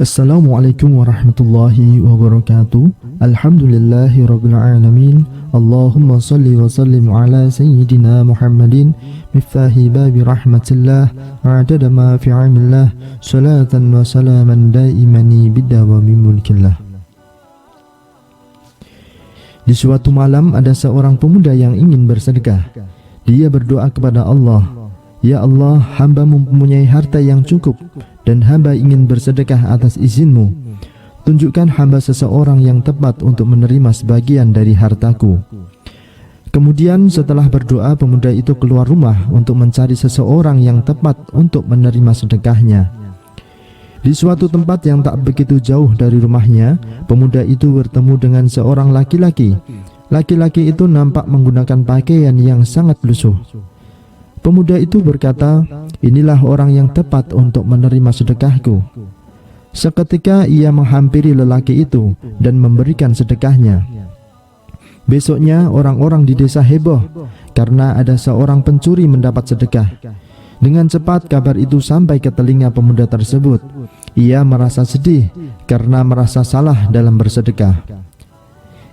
Assalamualaikum warahmatullahi wabarakatuh. Alhamdulillahi rabbil alamin. Allahumma salli wa sallim ala sayyidina Muhammadin miftahi babi rahmatillah adada ma fi ilmillah salatan wa salaman daimani bidawami mulkillah. Di suatu malam ada seorang pemuda yang ingin bersedekah. Dia berdoa kepada Allah, "Ya Allah, hamba mempunyai harta yang cukup dan hamba ingin bersedekah atas izin-Mu. Tunjukkan hamba seseorang yang tepat untuk menerima sebagian dari hartaku." Kemudian setelah berdoa, pemuda itu keluar rumah untuk mencari seseorang yang tepat untuk menerima sedekahnya. Di suatu tempat yang tak begitu jauh dari rumahnya, pemuda itu bertemu dengan seorang laki-laki. Laki-laki itu nampak menggunakan pakaian yang sangat lusuh. Pemuda itu berkata, "Inilah orang yang tepat untuk menerima sedekahku." Seketika ia menghampiri lelaki itu dan memberikan sedekahnya. Besoknya orang-orang di desa heboh karena ada seorang pencuri mendapat sedekah. Dengan cepat kabar itu sampai ke telinga pemuda tersebut. Ia merasa sedih karena merasa salah dalam bersedekah.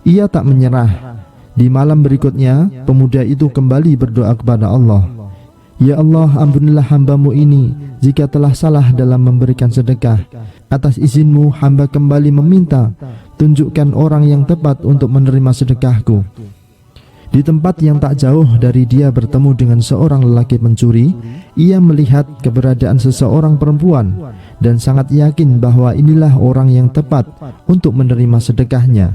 Ia tak menyerah. Di malam berikutnya, pemuda itu kembali berdoa kepada Allah, "Ya Allah, ampunilah hamba-Mu ini jika telah salah dalam memberikan sedekah. Atas izin-Mu hamba kembali meminta, tunjukkan orang yang tepat untuk menerima sedekahku." Di tempat yang tak jauh dari dia bertemu dengan seorang lelaki pencuri. Ia melihat keberadaan seseorang perempuan dan sangat yakin bahwa inilah orang yang tepat untuk menerima sedekahnya.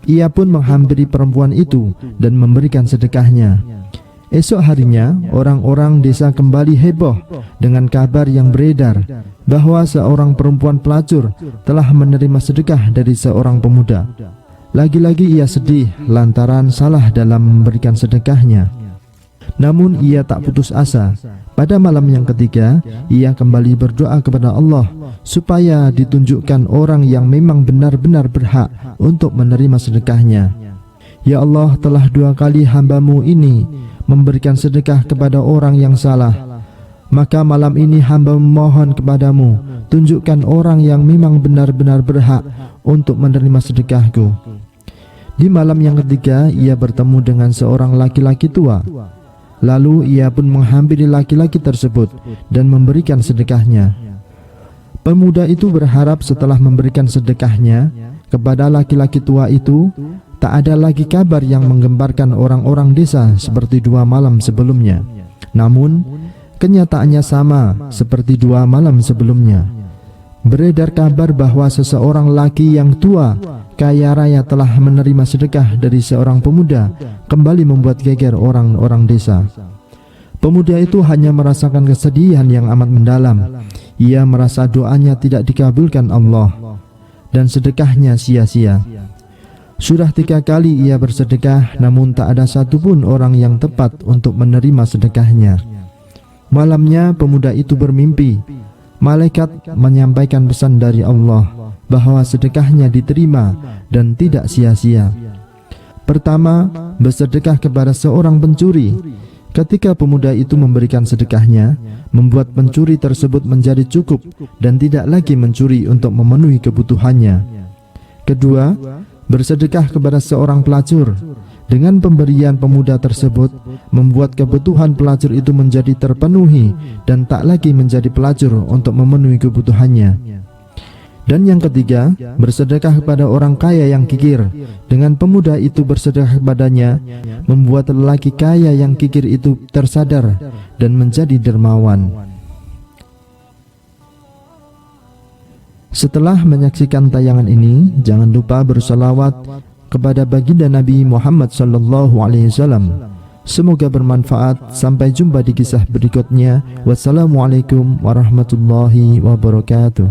Ia pun menghampiri perempuan itu dan memberikan sedekahnya. Esok harinya, orang-orang desa kembali heboh dengan kabar yang beredar bahwa seorang perempuan pelacur telah menerima sedekah dari seorang pemuda. Lagi-lagi ia sedih lantaran salah dalam memberikan sedekahnya. Namun ia tak putus asa. Pada malam yang ketiga, ia kembali berdoa kepada Allah supaya ditunjukkan orang yang memang benar-benar berhak untuk menerima sedekahnya. "Ya Allah, telah 2 kali hamba-Mu ini memberikan sedekah kepada orang yang salah. Maka malam ini hamba memohon kepadamu, tunjukkan orang yang memang benar-benar berhak untuk menerima sedekahku." Di malam yang ketiga, ia bertemu dengan seorang laki-laki tua. Lalu ia pun menghampiri laki-laki tersebut dan memberikan sedekahnya. Pemuda itu berharap setelah memberikan sedekahnya kepada laki-laki tua itu, tak ada lagi kabar yang menggemparkan orang-orang desa seperti 2 malam sebelumnya. Namun, kenyataannya sama seperti 2 malam sebelumnya. Beredar kabar bahwa seseorang laki yang tua, kaya raya telah menerima sedekah dari seorang pemuda, kembali membuat geger orang-orang desa. Pemuda itu hanya merasakan kesedihan yang amat mendalam. Ia merasa doanya tidak dikabulkan Allah dan sedekahnya sia-sia. Sudah 3 kali ia bersedekah, namun tak ada satupun orang yang tepat untuk menerima sedekahnya. Malamnya pemuda itu bermimpi. Malaikat menyampaikan pesan dari Allah bahwa sedekahnya diterima dan tidak sia-sia. Pertama, bersedekah kepada seorang pencuri. Ketika pemuda itu memberikan sedekahnya, membuat pencuri tersebut menjadi cukup dan tidak lagi mencuri untuk memenuhi kebutuhannya. Kedua, bersedekah kepada seorang pelacur. Dengan pemberian pemuda tersebut, membuat kebutuhan pelacur itu menjadi terpenuhi dan tak lagi menjadi pelacur untuk memenuhi kebutuhannya. Dan yang ketiga, bersedekah kepada orang kaya yang kikir. Dengan pemuda itu bersedekah kepadanya, membuat lelaki kaya yang kikir itu tersadar dan menjadi dermawan. Setelah menyaksikan tayangan ini, jangan lupa bersalawat kepada baginda Nabi Muhammad SAW. Semoga bermanfaat. Sampai jumpa di kisah berikutnya. Wassalamualaikum warahmatullahi wabarakatuh.